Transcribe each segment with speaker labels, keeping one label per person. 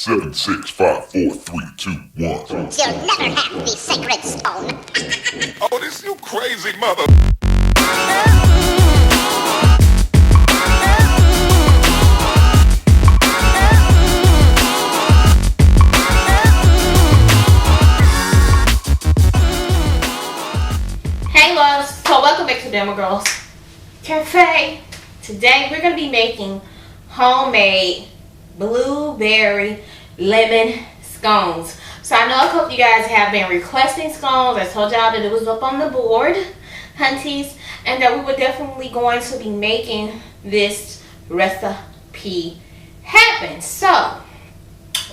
Speaker 1: 7, 6, 5, 4, 3, 2, 1.
Speaker 2: You'll never have the sacred stone.
Speaker 1: Oh, this you crazy mother.
Speaker 3: Hey loves, so welcome back to Bama Girls Cafe. Today we're going to be making homemade blueberry lemon scones. So I know a couple of you guys have been requesting scones. I told y'all that it was up on the board, hunties, and that we were definitely going to be making this recipe happen. So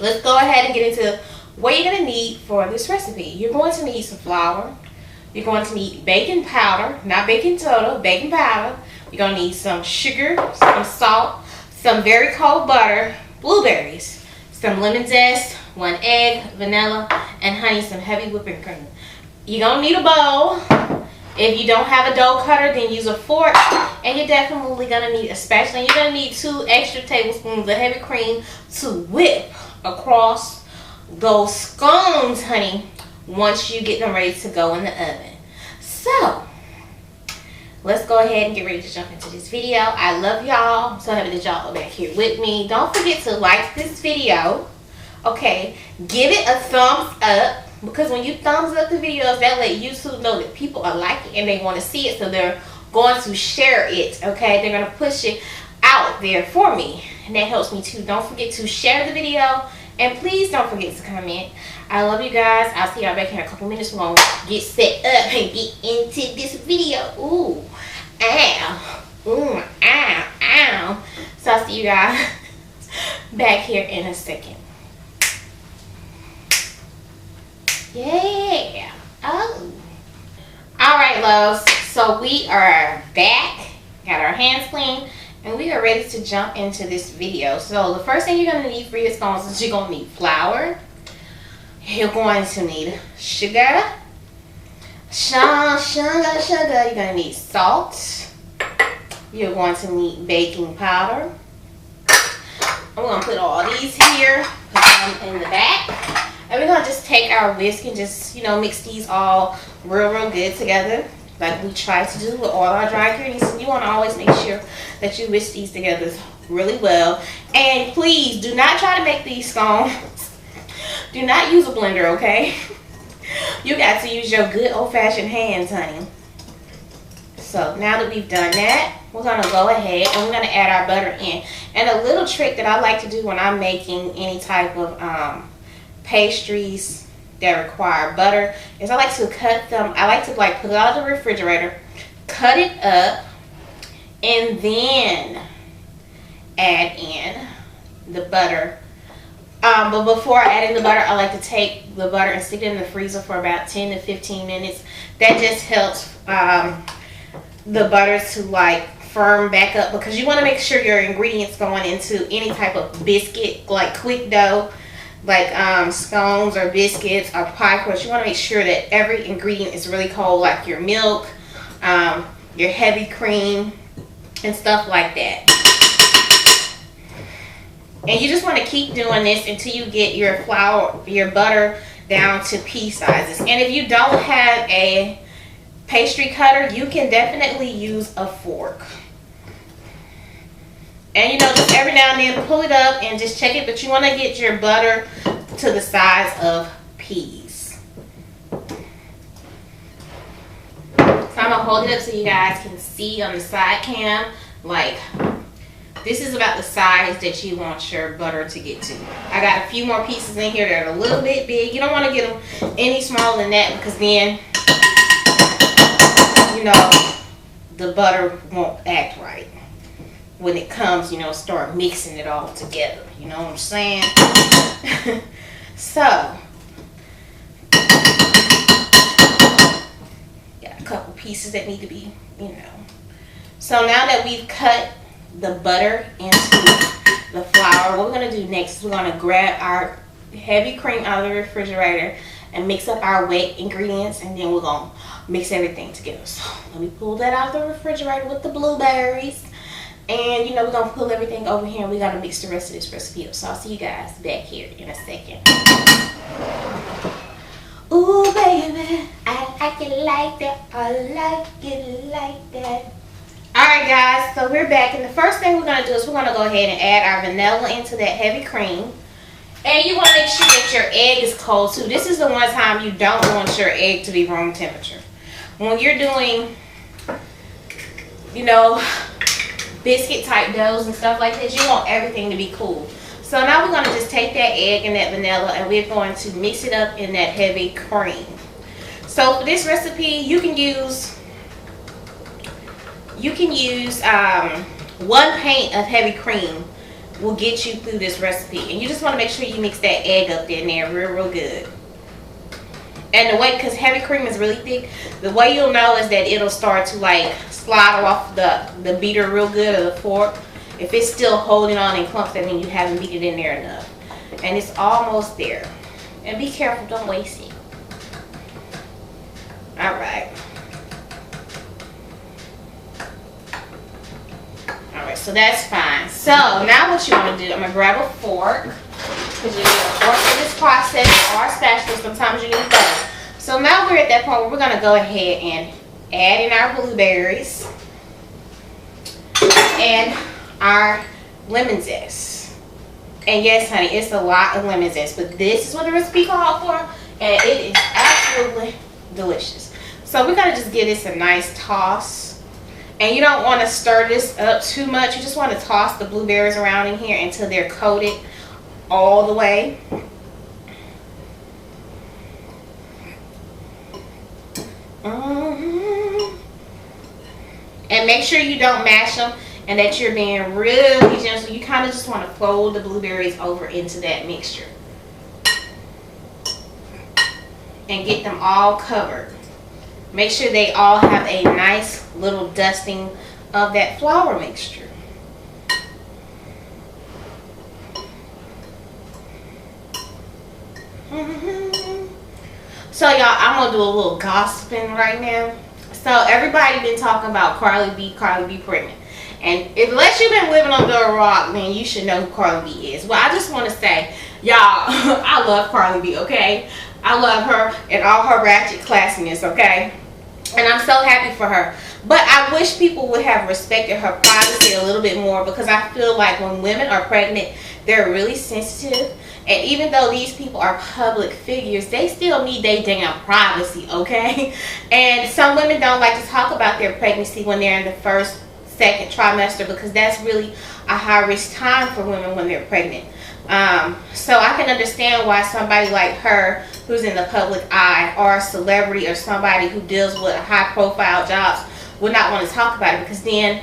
Speaker 3: let's go ahead and get into what you're going to need for this recipe. You're going to need some flour. You're going to need baking powder, not baking soda, baking powder. You're going to need some sugar, some salt, some very cold butter, blueberries, some lemon zest, 1 egg, vanilla, and honey, some heavy whipping cream. You're going to need a bowl. If you don't have a dough cutter, then use a fork. And you're definitely going to need a spatula. And you're going to need 2 extra tablespoons of heavy cream to whip across those scones, honey, once you get them ready to go in the oven. So let's go ahead and get ready to jump into this video. I love y'all. I'm so happy that y'all are back here with me. Don't forget to like this video. Okay, give it a thumbs up, because when you thumbs up the videos, that let YouTube know that people are liking and they want to see it, so they're going to share it. Okay, they're going to push it out there for me, and that helps me too. Don't forget to share the video, and please don't forget to comment. I love you guys. I'll see y'all back here in a couple minutes. We're going to get set up and get into this video. Ooh, ow, ooh, ow, ow. So I'll see you guys back here in a second. Yeah. Oh. Alright, loves. So we are back. Got our hands clean. And we are ready to jump into this video. So the first thing you're going to need for your scones is you're going to need flour. You're going to need sugar. Sugar. You're going to need salt. You're going to need baking powder. I'm going to put all these here. Put them in the back. And we're going to just take our whisk and just, mix these all real good together, like we try to do with all our dry ingredients. You want to always make sure that you whisk these together really well. And please do not try to make these scones. Do not use a blender, okay? You got to use your good old-fashioned hands, honey. So now that we've done that, we're going to go ahead and we're going to add our butter in. And a little trick that I like to do when I'm making any type of pastries that require butter is I like to cut them. I like to put it out of the refrigerator, cut it up, and then add in the butter. But before I add in the butter, I like to take the butter and stick it in the freezer for about 10 to 15 minutes. That just helps the butter to firm back up, because you want to make sure your ingredients going into any type of biscuit, like quick dough, like scones or biscuits or pie crust, you want to make sure that every ingredient is really cold, like your milk, your heavy cream, and stuff like that. And you just want to keep doing this until you get your flour, your butter down to pea sizes. And if you don't have a pastry cutter, you can definitely use a fork. And just every now and then pull it up and just check it, but you want to get your butter to the size of peas. So I'm going to hold it up so you guys can see on the side cam, this is about the size that you want your butter to get to. I got a few more pieces in here that are a little bit big. You don't want to get them any smaller than that, because then, the butter won't act right when it comes, start mixing it all together. You know what I'm saying? So, got a couple pieces that need to be, So now that we've cut the butter into the flour, what we're going to do next is we're going to grab our heavy cream out of the refrigerator and mix up our wet ingredients, and then we're going to mix everything together. So let me pull that out of the refrigerator with the blueberries. And you know, we're gonna pull everything over here and we're gonna mix the rest of this recipe up. So I'll see you guys back here in a second. Ooh baby, I like it like that. I like it like that. Alright guys, so we're back, and the first thing we're gonna do is we're gonna go ahead and add our vanilla into that heavy cream. And you want to make sure that your egg is cold too. This is the one time you don't want your egg to be room temperature. When you're doing, you know, biscuit type doughs and stuff like this, you want everything to be cool. So now we're going to just take that egg and that vanilla and we're going to mix it up in that heavy cream. So for this recipe, you can use 1 pint of heavy cream will get you through this recipe. And you just want to make sure you mix that egg up in there real good. And the way, because heavy cream is really thick, the way you'll know is that it'll start to like slide off the beater real good, or the fork. If it's still holding on in clumps, that means you haven't beat it in there enough. And it's almost there. And be careful, don't waste it. Alright. Alright, so that's fine. So now what you want to do, I'm going to grab a fork. Because you need a fork for this process, or a spatula. Sometimes you need both. So now we're at that point where we're going to go ahead and add in our blueberries and our lemon zest. And yes, honey, it's a lot of lemon zest, but this is what the recipe called for, and it is absolutely delicious. So we're going to just give this a nice toss. And you don't want to stir this up too much. You just want to toss the blueberries around in here until they're coated all the way. And make sure you don't mash them and that you're being really gentle. You kind of just want to fold the blueberries over into that mixture and get them all covered. Make sure they all have a nice little dusting of that flour mixture. So y'all, I'm gonna do a little gossiping right now. So everybody been talking about Carly B pregnant. And unless you've been living under a rock, then you should know who Carly B is. Well, I just want to say, y'all, I love Carly B, okay? I love her and all her ratchet classiness, okay? And I'm so happy for her. But I wish people would have respected her privacy a little bit more, because I feel like when women are pregnant, they're really sensitive. And even though these people are public figures, they still need their damn privacy, okay? And some women don't like to talk about their pregnancy when they're in the first, second trimester, because that's really a high risk time for women when they're pregnant. So I can understand why somebody like her, who's in the public eye, or a celebrity, or somebody who deals with high profile jobs, would not want to talk about it, because then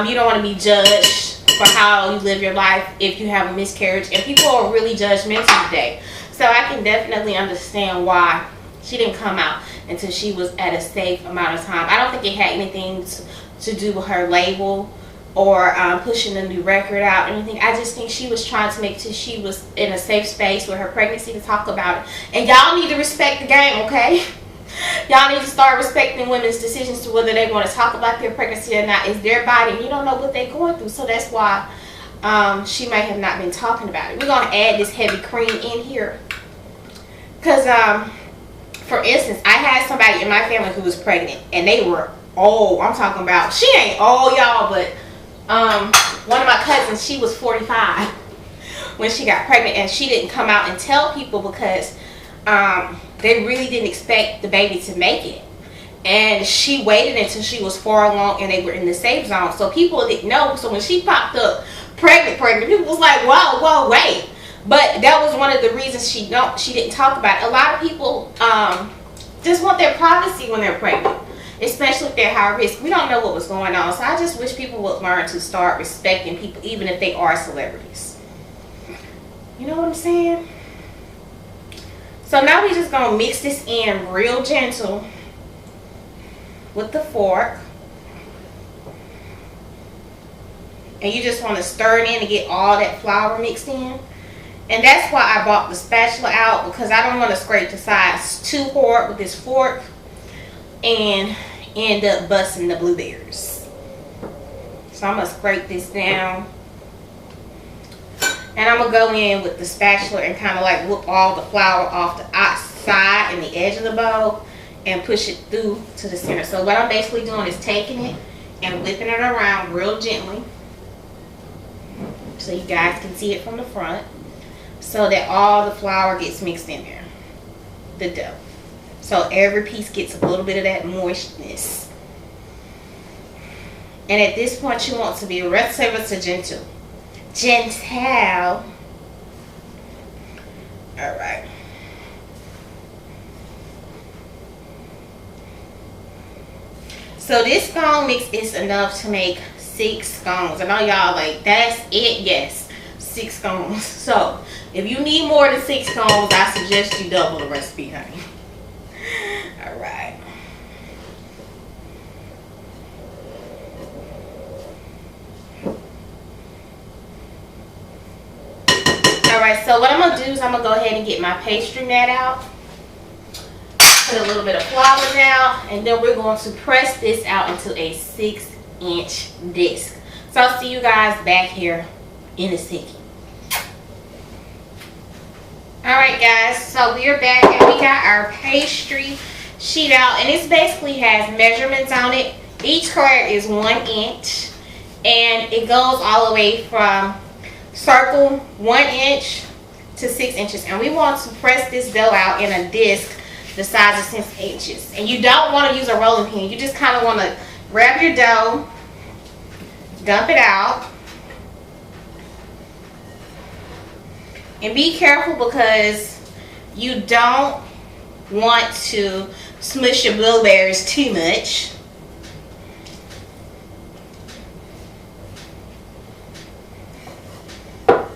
Speaker 3: you don't want to be judged for how you live your life if you have a miscarriage. And people are really judgmental today. So I can definitely understand why she didn't come out until she was at a safe amount of time. I don't think it had anything to do with her label or pushing a new record out or anything. I just think she was trying to make sure she was in a safe space with her pregnancy to talk about it. And y'all need to respect the game, okay? Y'all need to start respecting women's decisions to whether they want to talk about their pregnancy or not. It's their body, and you don't know what they're going through. So that's why she may have not been talking about it. We're going to add this heavy cream in here. Because, for instance, I had somebody in my family who was pregnant, and they were old. I'm talking about, she ain't old, y'all, but one of my cousins, she was 45 when she got pregnant, and she didn't come out and tell people because they really didn't expect the baby to make it. And she waited until she was far along and they were in the safe zone. So people didn't know. So when she popped up pregnant, people was like, whoa, wait. But that was one of the reasons she didn't talk about it. A lot of people just want their privacy when they're pregnant, especially if they're high risk. We don't know what was going on. So I just wish people would learn to start respecting people, even if they are celebrities. You know what I'm saying? So now we're just going to mix this in real gentle with the fork. And you just want to stir it in to get all that flour mixed in. And that's why I bought the spatula out, because I don't want to scrape the sides too hard with this fork and end up busting the blueberries. So So I'm going to scrape this down. And I'm going to go in with the spatula and kind of like whoop all the flour off the outside and the edge of the bowl and push it through to the center. So what I'm basically doing is taking it and whipping it around real gently so you guys can see it from the front, so that all the flour gets mixed in there, the dough. So every piece gets a little bit of that moistness. And at this point you want to be ever so gentle. Alright. So this scone mix is enough to make 6 scones. I know y'all like, that's it? Yes, 6 scones. So if you need more than 6 scones, I suggest you double the recipe, honey. Alright. Alright, so what I'm going to do is I'm going to go ahead and get my pastry mat out. Put a little bit of flour down. And then we're going to press this out into a 6-inch disc. So I'll see you guys back here in a second. Alright guys, so we're back and we got our pastry sheet out. And this basically has measurements on it. Each square is 1 inch. And it goes all the way from circle 1 inch to 6 inches, and we want to press this dough out in a disc the size of 6 inches. And you don't want to use a rolling pin. You just kind of want to grab your dough, dump it out, and be careful because you don't want to smush your blueberries too much.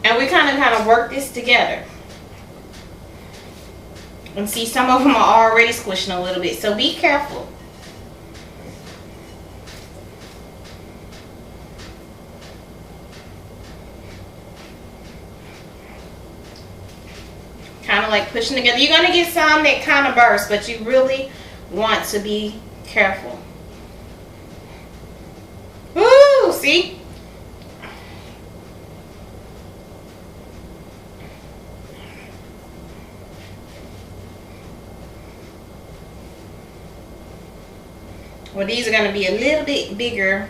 Speaker 3: And we kind of work this together. And see, some of them are already squishing a little bit, so be careful. Kind of like pushing together. You're going to get some that kind of burst, but you really want to be careful. Woo! See? Well, these are going to be a little bit bigger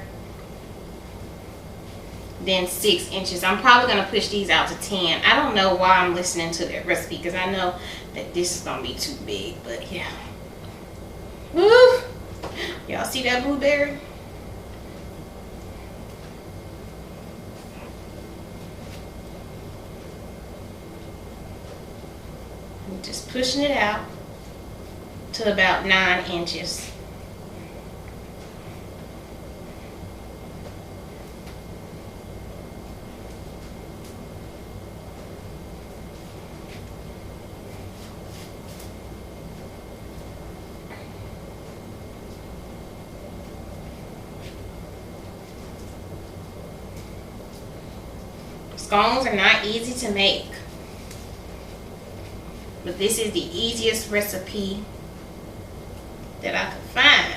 Speaker 3: than 6 inches. I'm probably going to push these out to 10. I don't know why I'm listening to that recipe because I know that this is going to be too big. But yeah. Woo! Y'all see that blueberry? I'm just pushing it out to about 9 inches. Scones are not easy to make, but this is the easiest recipe that I could find.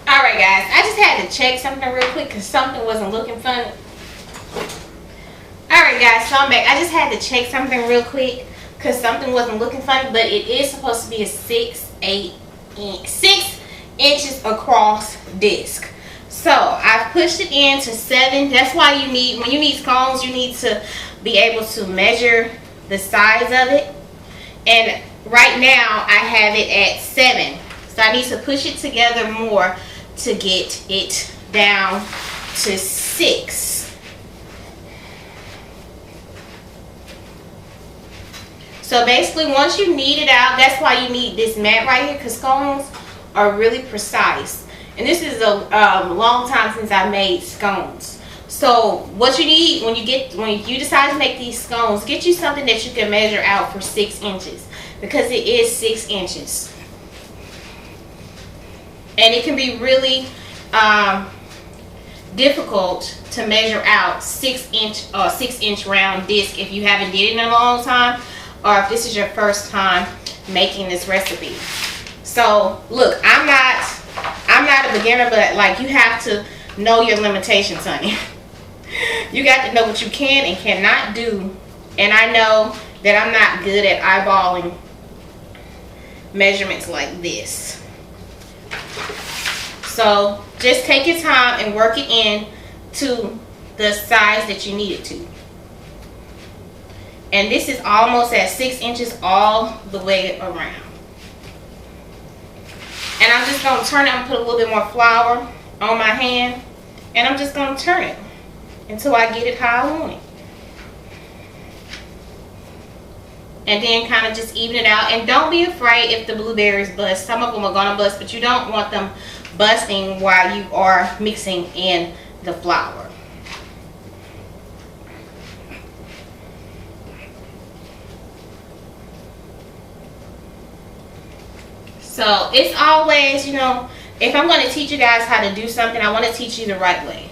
Speaker 3: Alright guys, I just had to check something real quick because something wasn't looking funny. Alright guys, so I'm back. I just had to check something real quick because something wasn't looking funny, but it is supposed to be a 6 inches across disc. So I've pushed it in to 7. That's why you need, when you need scones, you need to be able to measure the size of it. And right now I have it at 7. So I need to push it together more to get it down to 6. So basically once you knead it out, that's why you need this mat right here, because scones are really precise. And this is a long time since I made scones. So what you need when you decide to make these scones, get you something that you can measure out for 6 inches, because it is 6 inches. And it can be really difficult to measure out 6 inch round disc if you haven't did it in a long time, or if this is your first time making this recipe. So look, I'm not not a beginner, but like you have to know your limitations, honey. You got to know what you can and cannot do. And I know that I'm not good at eyeballing measurements like this. So just take your time and work it in to the size that you need it to. And this is almost at 6 inches all the way around. And I'm just going to turn it. I'm going to put a little bit more flour on my hand. And I'm just going to turn it until I get it how I want it. And then kind of just even it out. And don't be afraid if the blueberries bust. Some of them are going to bust, but you don't want them busting while you are mixing in the flour. So it's always, you know, if I'm going to teach you guys how to do something, I want to teach you the right way.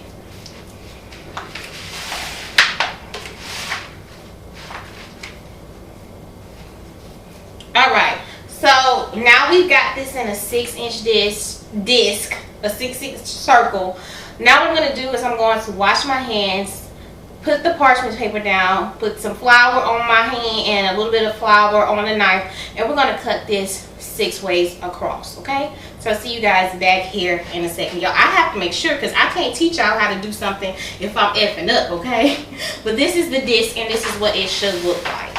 Speaker 3: Alright, so now we've got this in a 6-inch disc, a 6-inch circle. Now what I'm going to do is I'm going to wash my hands, put the parchment paper down, put some flour on my hand and a little bit of flour on the knife, and we're going to cut this 6 ways across, okay? So I'll see you guys back here in a second. Y'all, I have to make sure because I can't teach y'all how to do something if I'm effing up, okay? But this is the disc and this is what it should look like.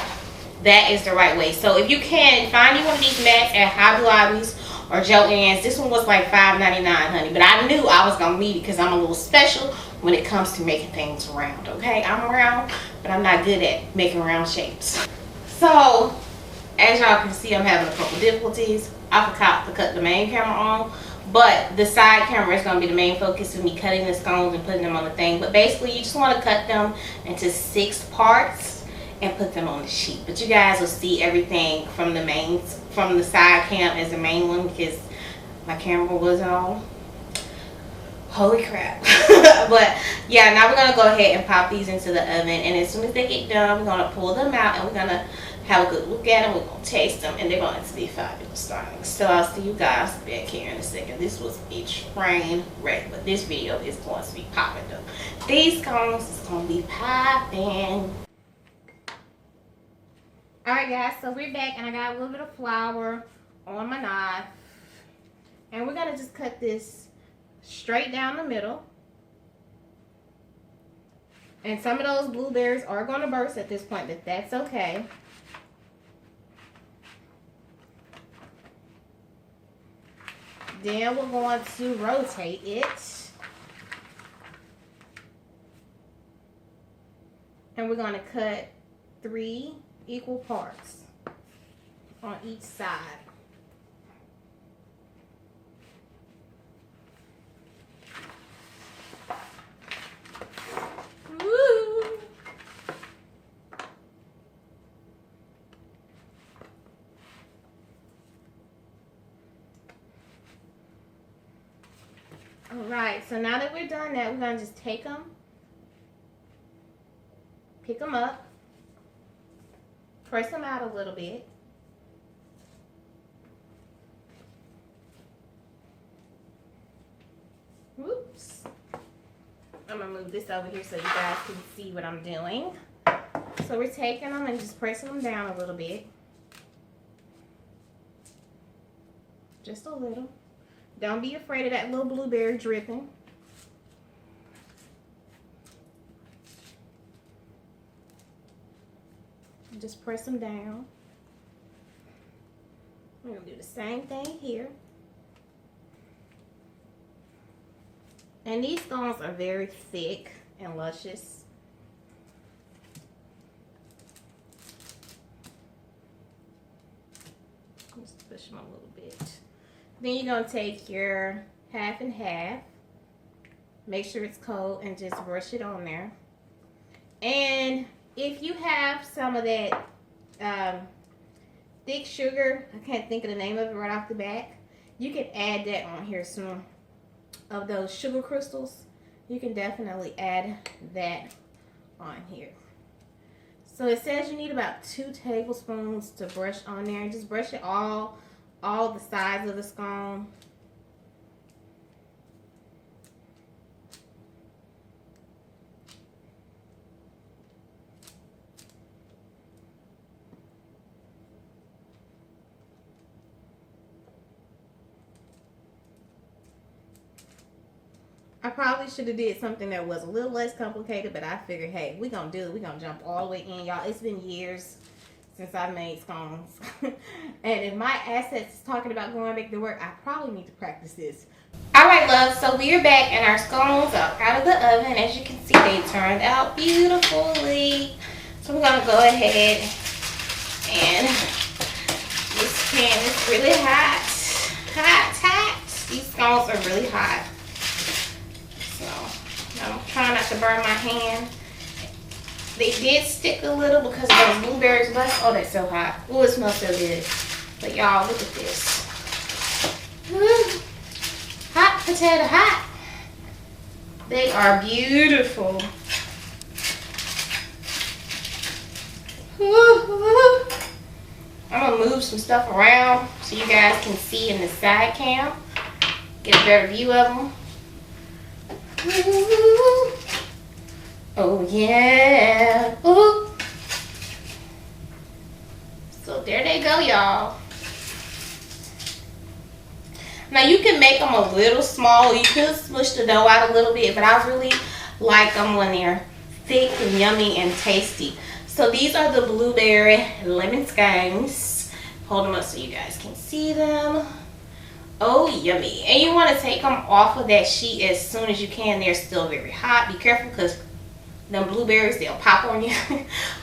Speaker 3: That is the right way. So if you can, find you one of these mats at Hobby Lobbies or Joann's. This one was like $5.99, honey. But I knew I was going to need it because I'm a little special when it comes to making things round, okay? I'm round, but I'm not good at making round shapes. So as y'all can see, I'm having a couple difficulties. I forgot to cut the main camera on, but the side camera is going to be the main focus of me cutting the scones and putting them on the thing. But basically, you just want to cut them into 6 parts and put them on the sheet. But you guys will see everything from the side cam as the main one because my camera wasn't on. Holy crap. But yeah, now we're going to go ahead and pop these into the oven, and as soon as they get done, we're going to pull them out and we're going to have a good look at them. We're going to taste them, and they're going to be fabulous things. So I'll see you guys back here in a second. This was a train wreck, but this video is going to be popping though. These scones is going to be popping. Alright guys, so we're back, and I got a little bit of flour on my knife, and we're going to just cut this straight down the middle. And some of those blueberries are going to burst at this point, but that's okay. Then we're going to rotate it. And we're going to cut 3 equal parts on each side. Woo! Alright, so now that we're done that, we're going to just take them, pick them up, press them out a little bit. Whoops. I'm going to move this over here so you guys can see what I'm doing. So we're taking them and just pressing them down a little bit. Just a little. Don't be afraid of that little blueberry dripping. Just press them down. We're going to do the same thing here. And these scones are very thick and luscious. Just push them a little bit. Then you're going to take your half and half. Make sure it's cold and just brush it on there. And if you have some of that thick sugar, I can't think of the name of it right off the bat, you can add that on here. Some of those sugar crystals, you can definitely add that on here. So it says you need about 2 tablespoons to brush on there, and just brush it all the sides of the scone. probably should have did something that was a little less complicated, but I figured, hey, we gonna do it. We gonna jump all the way in, y'all. It's been years since I made scones. And if my assets is talking about going back to work, I probably need to practice this. Alright, love, so we're back and our scones are out of the oven. As you can see, they turned out beautifully. So we're gonna go ahead and this pan is really hot. Hot. These scones are really hot. So I'm trying not to burn my hand. They did stick a little because of those blueberries, but oh, they're so hot. Oh, it smells so good. But y'all, look at this. Woo. Hot potato hot. They are beautiful. Woo. I'm gonna move some stuff around so you guys can see in the side cam. Get a better view of them. Woo. Oh yeah. Ooh. So there they go, y'all. Now you can make them a little small. You could smush the dough out a little bit, but I really like them when they're thick and yummy and tasty. So these are the blueberry lemon scones. Hold them up so you guys can see them. Oh, yummy. And you want to take them off of that sheet as soon as you can. They're still very hot. Be careful because them blueberries, they'll pop on you.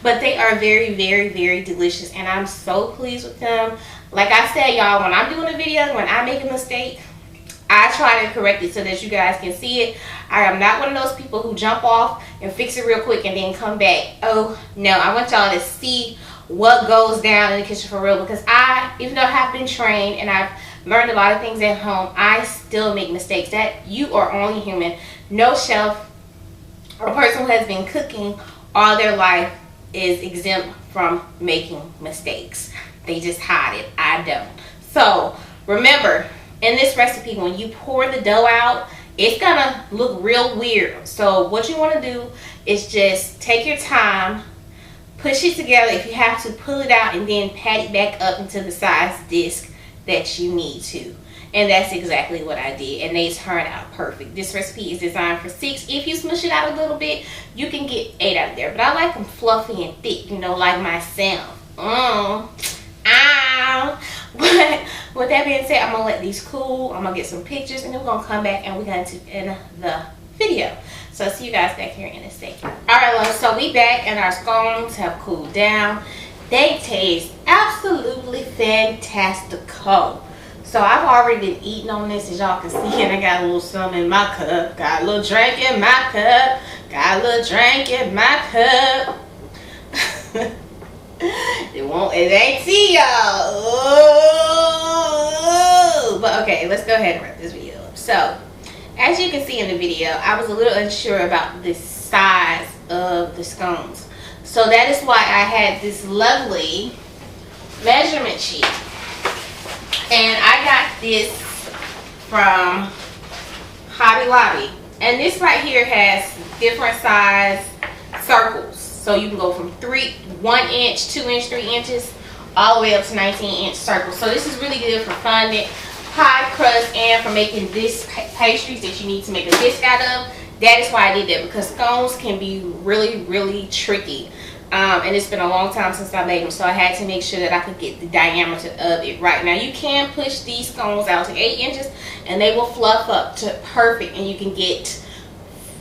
Speaker 3: But they are very, very, very delicious. And I'm so pleased with them. Like I said, y'all, when I'm doing a video, when I make a mistake, I try to correct it so that you guys can see it. I am not one of those people who jump off and fix it real quick and then come back. Oh, no. I want y'all to see what goes down in the kitchen for real. Because even though I have been trained and I've learned a lot of things at home, I still make mistakes. That you are only human. No chef or person who has been cooking all their life is exempt from making mistakes. They just hide it. I don't. So remember, in this recipe, when you pour the dough out, it's gonna look real weird. So what you want to do is just take your time, push it together. If you have to, pull it out and then pat it back up into the size disc that you need to. And that's exactly what I did, and they turned out perfect. This recipe is designed for 6. If you smush it out a little bit, you can get 8 out of there. But I like them fluffy and thick, you know, like myself. Ow. But with that being said, I'm gonna let these cool. I'm gonna get some pictures, and then we're gonna come back and we're gonna end the video. So I'll see you guys back here in a second. Alright, love, so we back and our scones have cooled down. They taste absolutely fantastical. So I've already been eating on this, as y'all can see, and I got a little something in my cup. Got a little drink in my cup. Got a little drink in my cup. It ain't tea, y'all. But okay, let's go ahead and wrap this video up. So, as you can see in the video, I was a little unsure about the size of the scones. So that is why I had this lovely measurement sheet. And I got this from Hobby Lobby. And this right here has different size circles. So you can go from 1 inch, 2 inch, 3 inches, all the way up to 19-inch circles. So this is really good for fondant, pie crust, and for making this pastries that you need to make a biscuit out of. That is why I did that, because scones can be really, really tricky. And it's been a long time since I made them, so I had to make sure that I could get the diameter of it right. Now you can push these scones out to 8 inches and they will fluff up to perfect, and you can get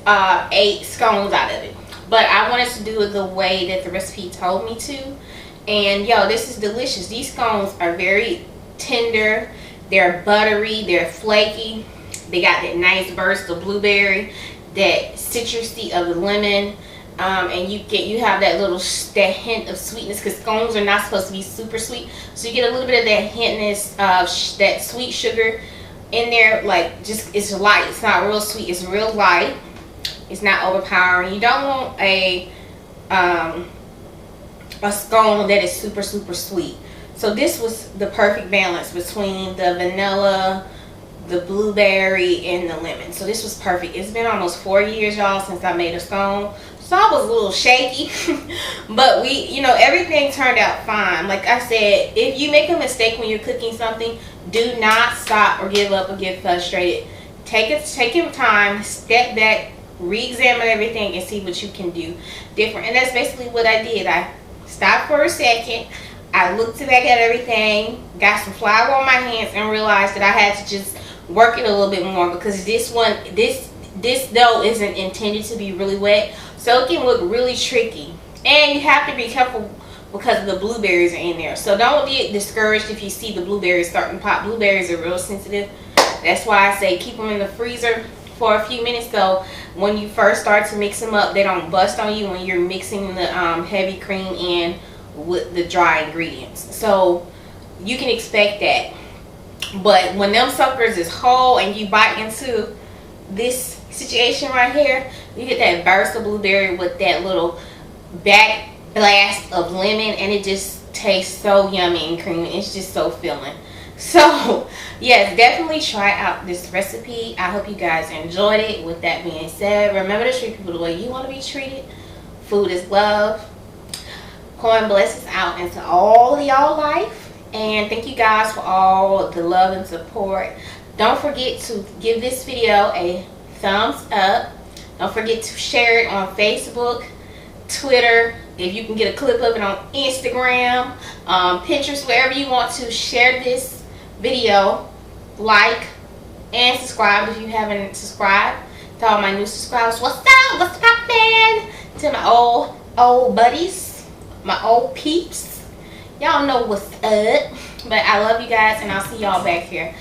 Speaker 3: 8 scones out of it. But I wanted to do it the way that the recipe told me to. And yo, this is delicious. These scones are very tender. They're buttery. They're flaky. They got that nice burst of blueberry, that citrusy of the lemon. And you have that hint of sweetness, because scones are not supposed to be super sweet. So you get a little bit of that hintness of that sweet sugar in there. Like, just, it's light. It's not real sweet. It's real light. It's not overpowering. You don't want a scone that is super, super sweet. So this was the perfect balance between the vanilla, the blueberry, and the lemon. So this was perfect. It's been almost 4 years, y'all, since I made a scone. So I was a little shaky. But everything turned out fine. Like I said, if you make a mistake when you're cooking something, do not stop or give up or get frustrated. take your time, step back, re-examine everything, and see what you can do different. And that's basically what I did. I stopped for a second. I looked back at everything, got some flour on my hands, and realized that I had to just work it a little bit more, because this dough isn't intended to be really wet, so it can look really tricky. And you have to be careful because the blueberries are in there. So don't get discouraged if you see the blueberries starting to pop. Blueberries are real sensitive. That's why I say keep them in the freezer for a few minutes, so when you first start to mix them up, they don't bust on you when you're mixing the heavy cream in with the dry ingredients. So you can expect that. But when them suckers is whole and you bite into this situation right here, you get that burst of blueberry with that little back blast of lemon, and it just tastes so yummy and creamy. It's just so filling. So yes, definitely try out this recipe. I hope you guys enjoyed it. With that being said, remember to treat people the way you want to be treated. Food is love. Pouring blessings out into all of y'all life. And thank you guys for all the love and support. Don't forget to give this video a thumbs up. Don't forget to share it on Facebook, Twitter, if you can get a clip of it on Instagram, Pinterest, wherever you want to. Share this video, like, and subscribe if you haven't subscribed. To all my new subscribers, what's up? What's poppin'? To my old buddies, my old peeps, y'all know what's up. But I love you guys, and I'll see y'all back here.